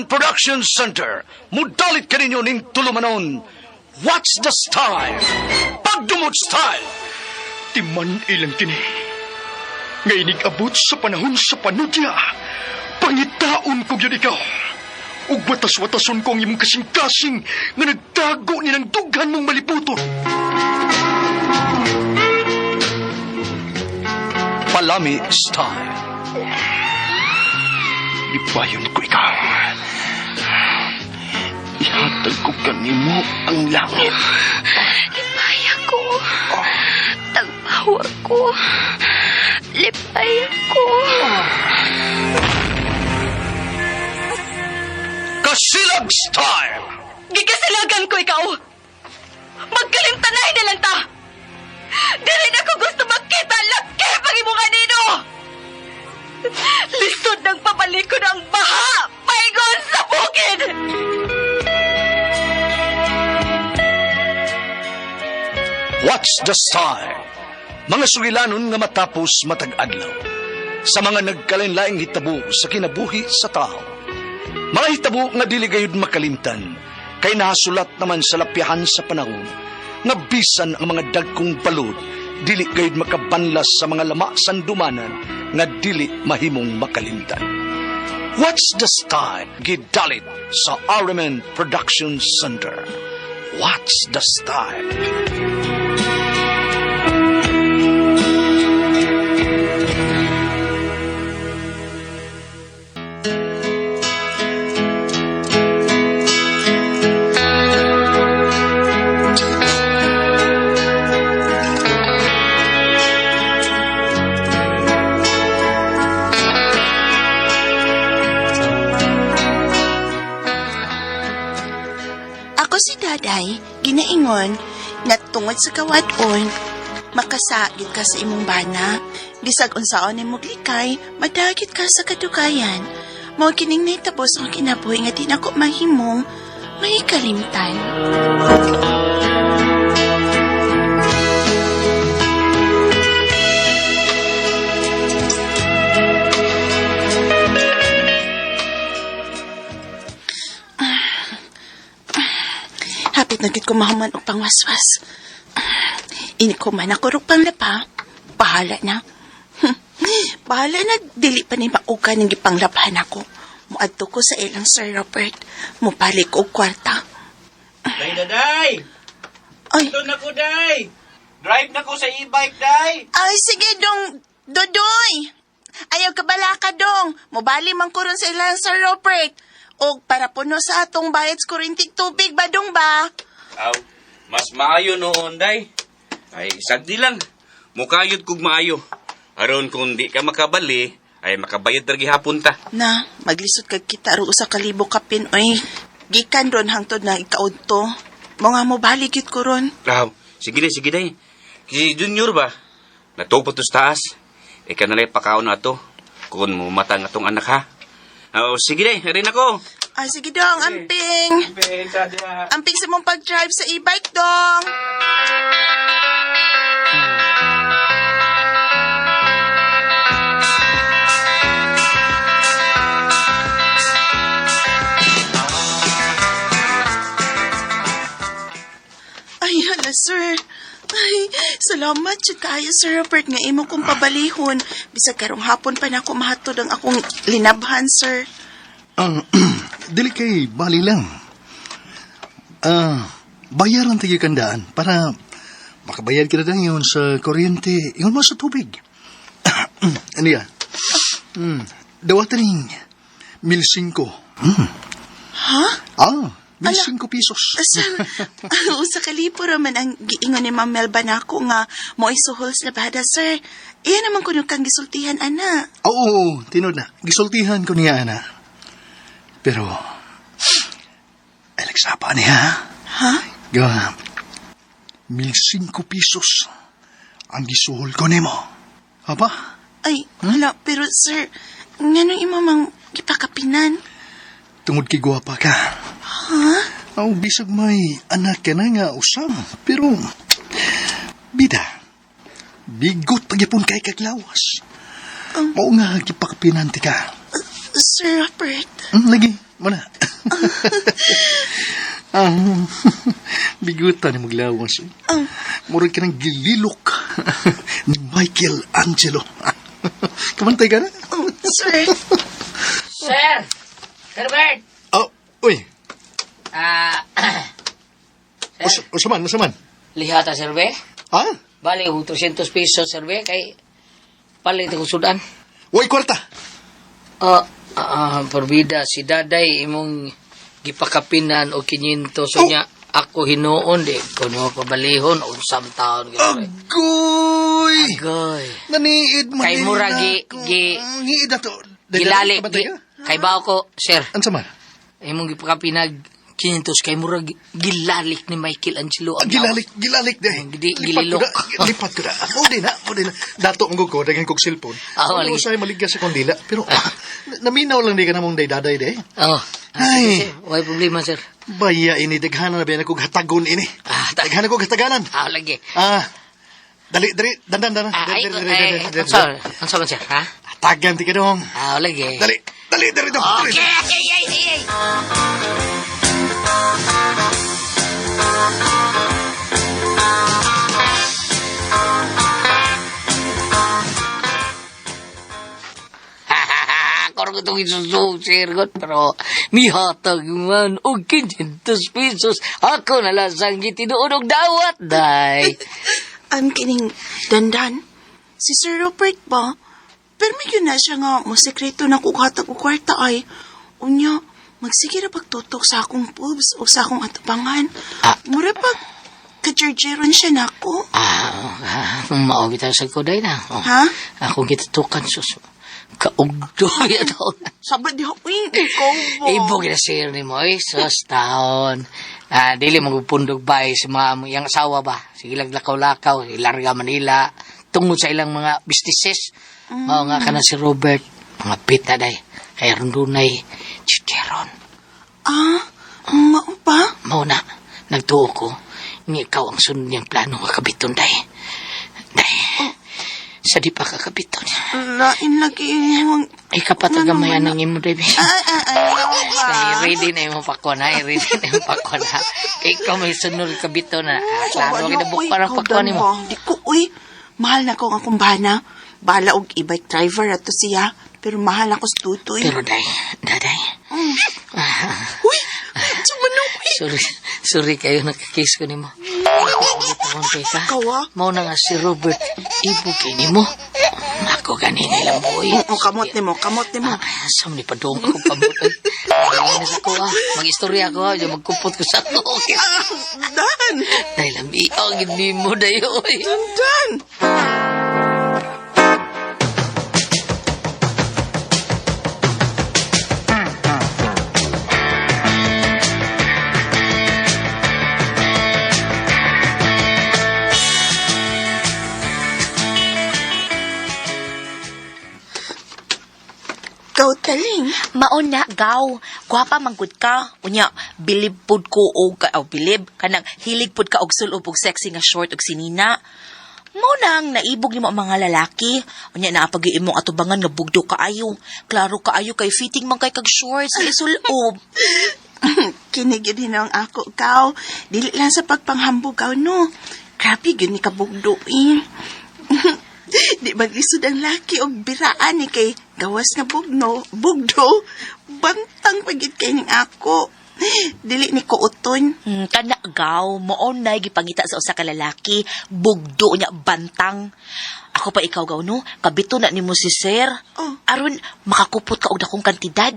Araman Production Center. Mudalit ka ninyo ning tulumanon. What's the style? Pagdumot style. Timan ilang kini. Ngayon abot sa panahon sa panudya. Pangitaon ko yun ikaw. Ug watas-watason ko ang imong kasing-kasing nga nagtago ni ng dughan mong maliputon. Palami style. Libayon ko ikaw. Ihatag ko kanimo ang langit. Lipaya ko. Tagpawa ko. Lipaya ko. Kasilag style. Gikasilagan ko ikaw. Magkalimtanay na lang ta. Dili na ko gusto makita laki pag imong kanino. Lisod ng papalikod ang baha. Paigon sa bukid. What's the style? Mga sugilanon nga matapos matag-adlaw. Sa mga nagkalain-laing hitabo sa kinabuhi sa tao. Mga hitabo nga dili gayud makalimtan, kay nahasulat naman sa lapyahan sa panahon, nga bisan ang mga dagkong balod, dili gayud makabanlas sa mga lama sandumanan, nga dili mahimong makalimtan. What's the style? Gidalit sa Araman Production Center. What's the style? Si daday, ginaingon, na tungod sa kawadon, makasagit ka sa imong bana, bisag unsaon ni muglikay, madagit ka sa kadugayan. Mao kining nahitapos ang kinabuhi nga di nako mahimong may kalimtan. Hapit na gid ko mahuman og pangwaswas. Ini ko man ako rog panglapa. Bahala na. Bahala na dili pa ni mauka ng gipanglabahan ako. Muadto ko sa ilang Sir Robert. Mupalik og kwarta. Day! Ay, Ito na ko, Day! Drive na ko sa e-bike, Day! ay sige dong, Dodoy. Ayaw ka bala ka dong. Mubali man ko ron sa ilang Sir Robert. O para puno sa atong bayad sa kurintig tubig ba dong ba? Aw, mas maayo noon, Day. Ay, sagdi lang. Mukayod kog maayo. Aron kung di ka makabali, ay makabayad lagi hapon ta. Na, maglisod kag kita ro usa ka libo kapin oy. Gikan ron hangtod na ikaod to. Mga mo baligit ko ron. Aw, sige Day. Si Junior ba? Natupot to sa taas. Ika nalay pakaon na to. Kung mumatang atong anak ha. Aw, sige Day, rin ako. Ay, sige dong, amping. Amping sa mong pag-drive sa e-bike dong. Ay, hala, sir. Ay, salamat siya kaya, Sir Robert, nga imo kong pabalihon. Bisag karong hapon pa na ako mahatod ang akong linabhan, sir. Dili kay bali lang. Bayaran tayo kandaan para makabayad ka na yun sa kuryente, yun mo sa tubig. Ano yan? Dawatan rin 1,500. Ha? 1,500 pesos. Sir, usa ka lipo raman ang giingon ni Ma'am Melba nako nga mo isuhol sa labada, sir. Iyan naman kuno kang gisultihan, ana. Oo, tinod na. Gisultihan ko niya, ana. Pero, alagsapa niya. Ha? 1,500 pesos ang gisuhol ko nimo. Apa? Ay, hala, pero sir, nganong imo mang gipakapinan? Tungod kay gwapa ka. Ha? Aw, bisag may anak ka na nga usam. Pero, bida, bigot pagyapon kay kaglawas. Mao nga gipakapinanti ka. Sir Robert, Lagi, Mana? Bigutan ni maglawas. Murag ka ng gililok ni Michelangelo. Kamantay ka na? Oh, sir. Sir! Herbert! Oh, uy. Sir, Usaman. lihata, sir, be? Ha? Bali, 300 pesos, sir, be? Kay palit ko sudan. Uy, kwarta. Porbida, si daday imong gipakapinan o 500 so niya ako hinuon di kuno pabalihon unsam taon gano'n. Agoy! Agoy. Naniid mo Kay din mura ako. Ngiid na to. Gilalik Kabantay ka? kay bao ko, sir. Ansa man? Imong gipakapinag 500 kay mura gilalik ni Michelangelo. Gilalik deh. Gililok. Lipat ko na. Mo din na. Dato ang ko, dagan kong cellphone. Lagi. Usay maligya sa kondila. Pero, naminaw lang di ka namong day-daday deh. Oh. Ay. Sir, way problema, sir. Baya ini, daghana na ba na kong hatagon ini. Daghana kong hataganan. Lagi. Dali, dandan. Ang man, sir, ha? Hatagan ti ka dong. Lagi. Dali, dong. Okay, ay. Karong itong isususir ko, pero mihatag man o 500 pesos. Ako nalasang gitinuon og dawat, day. Ang kining dandan. Si Sir Robert ba? Pero may yun na siya nga, masekreto na kuhatag o kwarta ay. Unya, magsige na pagtutok sa akong pubs o sa akong atubangan. Mura pag kajerjeron siya na ako. Maugit sa ko, day na. Ha? Ako gitutukan, sus. Kaugdo yan ako. Sabad di ako ikaw ba? Ibog na sir ni mo, sus, taon. Dili magpundog bay sa mga yung asawa ba? Sige laglakaw-lakaw, ilarga Manila, tungod sa ilang mga businesses. Mao nga ka na si Robert, mga pita day. Kaya ron dunay, chicheron. Mao pa? Mao na, nagtuo ko, nga ikaw ang sunod niyang plano nga kabiton day. Day, sa di pa kakabiton niya. Lain lagi yung... Ay, kapatagamayan ng imo, Debbie. ba? Ready na yung pakwan, ha? Ready na yung pakwan, ha? Kaya ikaw may sunod kabito na. Klaro, kinabuk parang pakwan ni mo. Di ko, mahal na ko ang akong bana. Bala og e-bike driver ato siya. Pero mahal ako sa tutoy. Pero, daday. Uy, sumanong, Sorry kayo, nakakis ko ni mo. Kawa? Mau na nga si Robert, ibugin ni mo. Ako ganina lang, boy. Kamot ni mo. Asam ni padong ko kamot. Ay, nasa ko, mag-istorya ko, magkupot ko sa ako. Dan! Dahil ang iagin ni mo, dayo. Dan! Ikaw taling. Mauna, gaw. Gwapa manggod ka. Unya, bilib pud ko og bilib. Kanang hilig pud ka og sulob og sexy nga short og sinina. Maunang naibog ni mo ang mga lalaki. Unya, naapag imong atubangan nga bugdo kaayo. Klaro kaayo kay fitting man kay kag shorts. Isulob. Kinig yun din ang ako, gaw. Dili lang sa pagpanghambog, gaw, no. Grabe yun ni kabugdo, Di mag-isod ang laki o biraan ni kay gawas nga bugdo, bantang pagit kay ning ako. Dili ni ko uton. Kana gaw, maunay gipangita sa usa ka lalaki, bugdo niya bantang. Ako pa ikaw gaw no, kabito na nimo si Sir. Oh. Aron makakupot ka og dakong kantidad.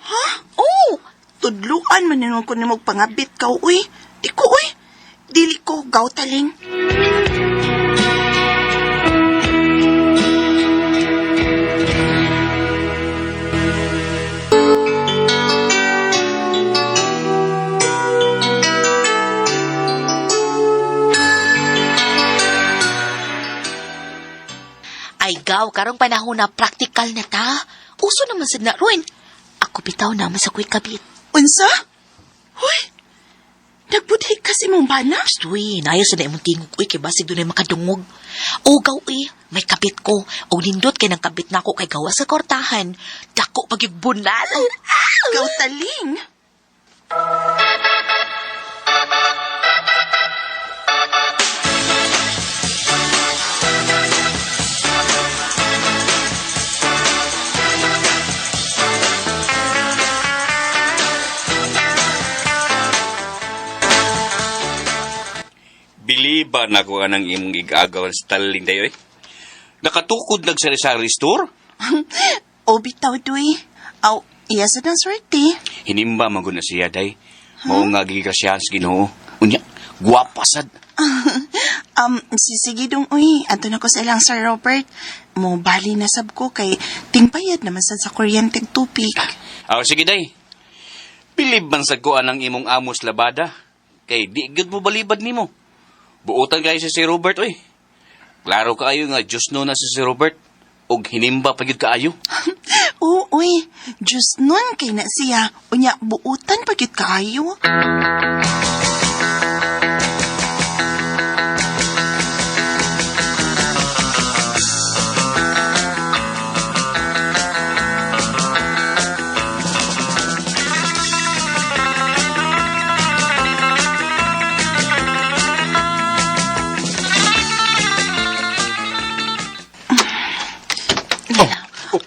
Ha? Oh, Tudluan man nimo ko nimo pangabit ka, uy. Di ko, uy. Dili ko gaw taling. ay gaw, karong panahon na praktikal na ta. Uso naman sa na ruin. Ako bitaw naman sa kuy kabit. Unsa? Hoy, nagbudhi ka si mong bana? Uy, nayo sa na imong tingog, uy, kay basig doon ay makadungog. O, gaw, uy, may kabit ko. O, nindot kay nang kabit na ako kay gawa sa kortahan. Dako pag yung bunal. Ikaw taling. Biliba na ko anang imong igagawan sa taling dayo eh. Nakatukod nagsari-sari store? O bitaw, Duy. Aw, iya sa ng swerte. Hinimba maguna siya, day. Mao nga gigrasyahan sa Ginoo. Unya, guwapa sad. Sige dong, uy. Ato na ko sa ilang Sir Robert. Mo bali na sab ko kay tingpayad naman sad sa kuryenteng tupik. Sige, day. Pilib man sa ko anang imong amos labada. Kay di gud mo balibad nimo. Buotan kayo sa si Robert, oy. Klaro kaayo nga Diyos no na sa si Robert. Og hinimba pa gyud kaayo. Oo, uy. Diyos nun kay na siya. Unya, buutan pagit kaayo.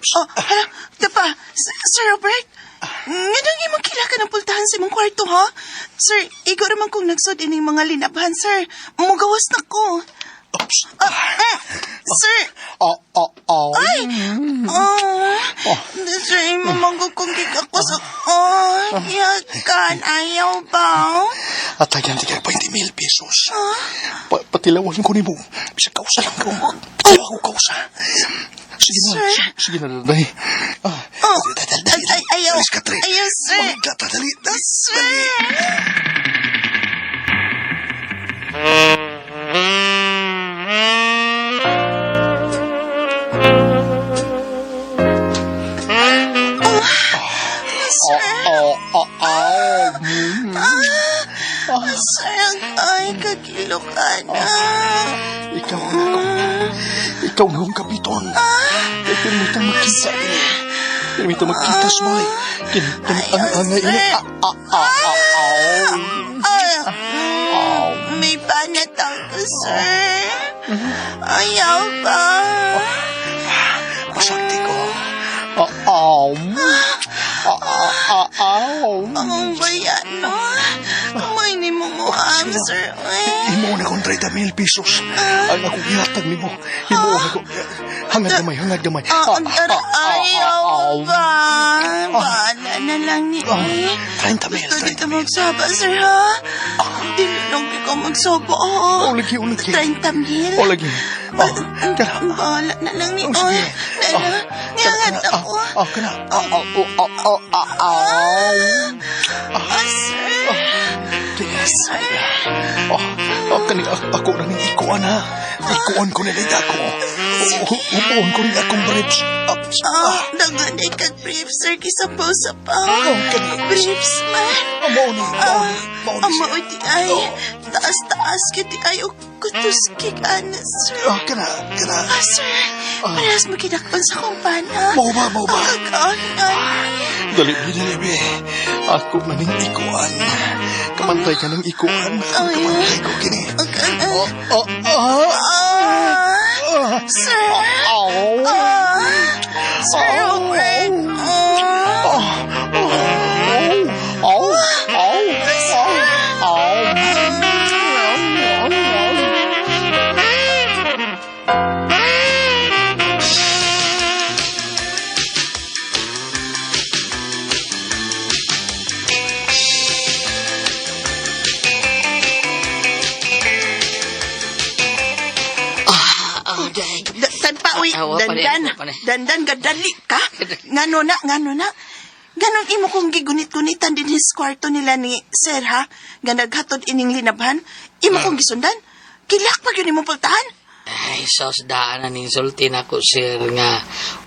Oh, hala, tapa, Sir Robert, nga nang imong kila ka ng pultahan sa imong kwarto, ha? Sir, igo naman kong nagsod ining mga linabhan, sir. Mugawas na ko. Sir, ay! Sir, mamanggog kong ako sa... yakan, ayaw ba? At ayan, tigay 20,000 pesos. Patilawan ko ni mo. Bisa kausa lang ko. Ayaw ako kausa. Sige na, sige na, day. Ayaw. Ayaw, sir. Dali. Sir. Sir, ay, kagilok ka na. Ikaw na akong kapiton. Pinimitan makita ini. Pinimitan makita sumay. Kinangangay ini. May banat ako, sir. Ayaw ba? Pasakti ko. Ang bayan, no? Kamay ni mo mo, sir. Imo na kong 30,000 pesos. Ang akong ihatag ni mo. Imo na ko. Hangad gamay. Ayaw ba? Bahala na lang ni 30,000. Gusto dito magsaba, sir, ha? Dili lang ikaw magsaba, ha? O, lagi. 30,000? O, lagi. Bahala na lang ni Oy. Niyangat ako. Kana. Sir. Kani ako na ning ikuan, ha? Ikuan ko na rin ako. Upuan ko rin akong briefs. Dagan kag briefs, sir, kisabaw sa pa. Kani. Briefs, man. Mauni. Amaoy di ay. Taas-taas ka di ay. Kutus kik anas, sir. Kana. Sir, parehas mo kinakpan sa kumpana. Mau ba? Kakaonan. Dali, be. Ako na ning ikuan. Kamantay ka ng ikuan. Kamantay ko kini. Sir. Sir Robert. Dandan gadali ka? Ngano na? Ganon imo kong gigunit-gunitan din his kwarto nila ni Sir, ha? Ganaghatod ining linabhan? Imo kong gisundan? Kilak pa yun imong pultahan? Ay, sos daan na ninsultin ako, sir, nga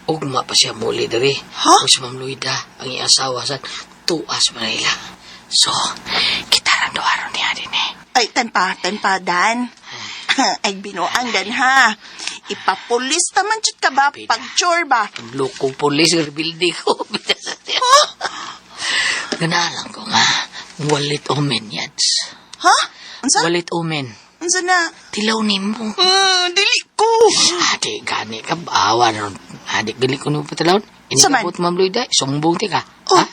ugma pa siya muli dari. Ha? O si Ma'am Luida, ang iasawa sa tuas Manila. So, kita rin doon niya din eh. Ay, tanpa, Dan. Ay, binuang, Dan, ha. Ipapulis naman jud ka ba? Pag-chore ba? Loko pulis, bildi ko. Ganalang ko nga, walit omen yads. Ha? Unsa? Walit omen. Unsa na? Tilaw ni mo. Dili ko. Adi, gani ka, bawa ron. Adi, gali ko nung patalawon. Saman? Inikabot, Ma'am Lloyda, sumbong ti ka. Oh. Ha?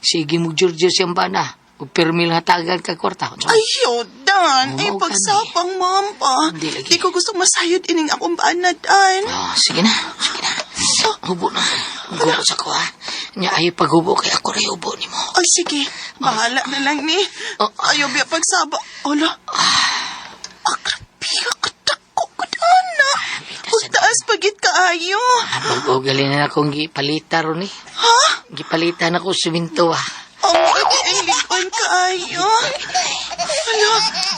Sige mo, Georgia, siyang bana. Kung permil nga tagal ka kwarta. Ayaw, Dan. Ay, Oo, pagsapang, ma'am pa. Hindi lagi. Di ko gustong masayod ining akong banad, Dan. Sige na. Hubo na. Hubo sa ko, ha? Nya ay paghubo kay ako rin hubo ni mo. Ay, sige. Bahala na lang ni. Oh. Ayaw biya pagsaba. Ola. Agrabi ka katako ko, Dan, na. Taas pagit ka, ayo. Mag-ugali na akong gipalita ron, eh. Ha? Gipalita na ko suminto, ha? Ang ilikon ka, ayo. Ala.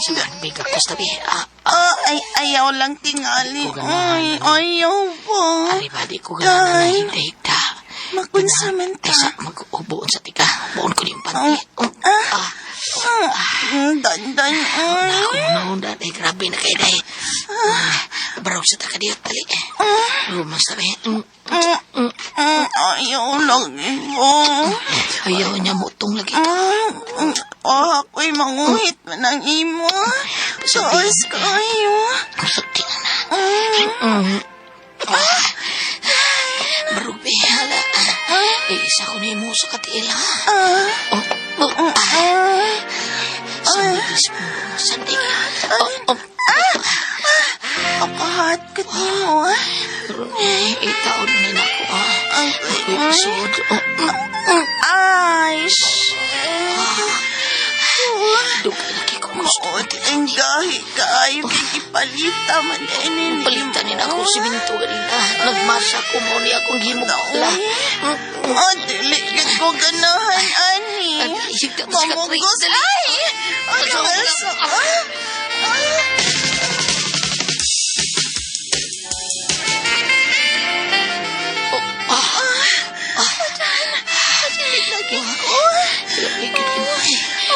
Sabi ka ko sabi. Ay, ayaw lang tingali. Di ko ganahan. Ay, ayaw po. Ari ba, di ko ganahan na higda-higda. Makunsamenta. Ay, sa mag-ubuon sa tika. Buon ko yung panty. Dandan. Ako naman na, ay grabe na kayo dahil. Barog sa taka diyot tali. Mas sabi. Ayaw lang mo. Ayaw niya mutong lagi. Ako'y manguhit man ang imo. Taas kayo. Sakti na na. Barog behala. Isa ko na yung muso katila. Sandis mo. Sandig. Akahat ka mo. Itaon na na ako. Ako'y pasod. Ay, Dugay lagi ko gusto. ang gahi kayo kay ipalita man din. Palitan din ako si Minto ganina. Nagmasa ko mo ni akong himukla. Diligid ko ganahan, ani. Higda mo si Katri. Mamugos, ay!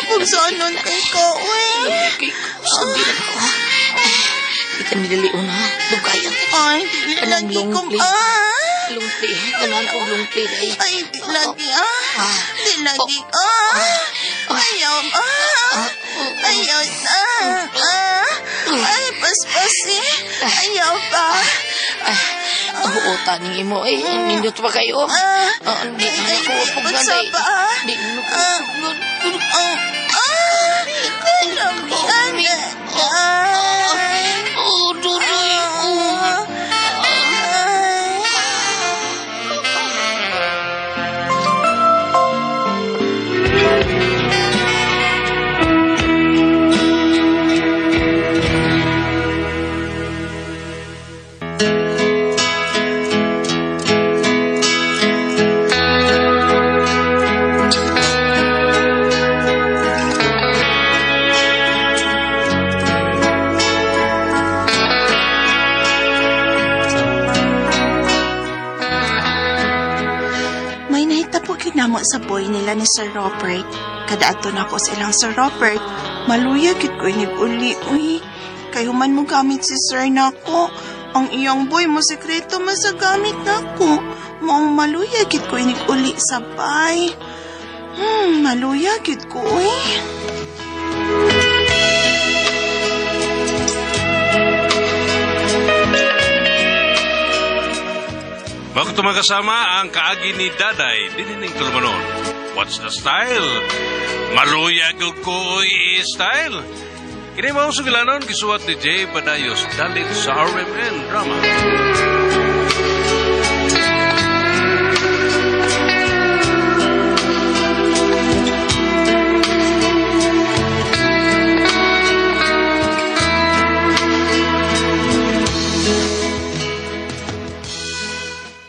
Apag saanon kay kauwi. Sabi na ko. Di ka nilaliw na. Dugayan. Ay, di lagi ko. Lungpli. Ganaan ako lungpli. Ay, di lagi. Di lagi. Ayaw. Ayaw na. Ay, paspasi. Ayaw pa. Oo, taning mo. Ay, nindot pa kayo. Hindi na ako pagganday. Hindi na ako Dudoy ko. Namo sa boy nila ni Sir Robert. Kadaato na ko sa ilang Sir Robert. Maluya gid ko inig uli. Uy, kayo man mo gamit si Sir nako. Ang iyang boy mo sekreto masagamit nako. Maong maluya gid ko inig uli sabay. Maluya gid ko uy. Bago ito magkasama ang kaagi ni Daday, dinining tulumanon. What's the style? Maluya ko style. Kini mao sugilanon gisuwat ni Jay Badayos dalit sa RMN drama.